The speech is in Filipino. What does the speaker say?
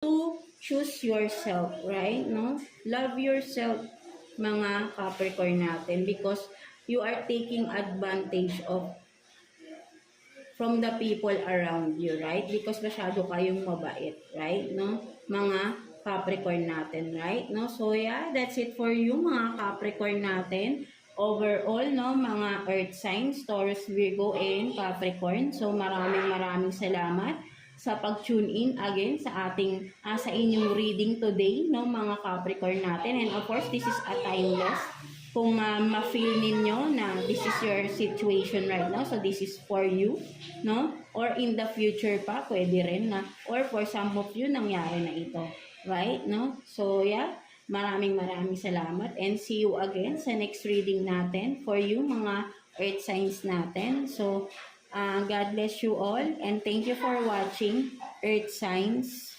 to choose yourself, right? No? Love yourself, mga Capricorn natin, because you are taking advantage of from the people around you, right? Because masyado kayong mabait, right? No? Mga Capricorn natin, right? No? So yeah, that's it for you, mga Capricorn natin. Overall, no, mga earth signs, Taurus, Virgo, and Capricorn. So maraming salamat sa pag-tune in again sa ating sa inyong reading today, no, mga Capricorn natin. And of course, this is a timeless. Kung ma-feel ninyo na this is your situation right now, so this is for you, no? Or in the future pa, pwede rin na, or for some of you, nangyari na ito, right? No? So yeah, maraming salamat, and see you again sa next reading natin for you, mga earth signs natin. So, God bless you all, and thank you for watching Earth Signs.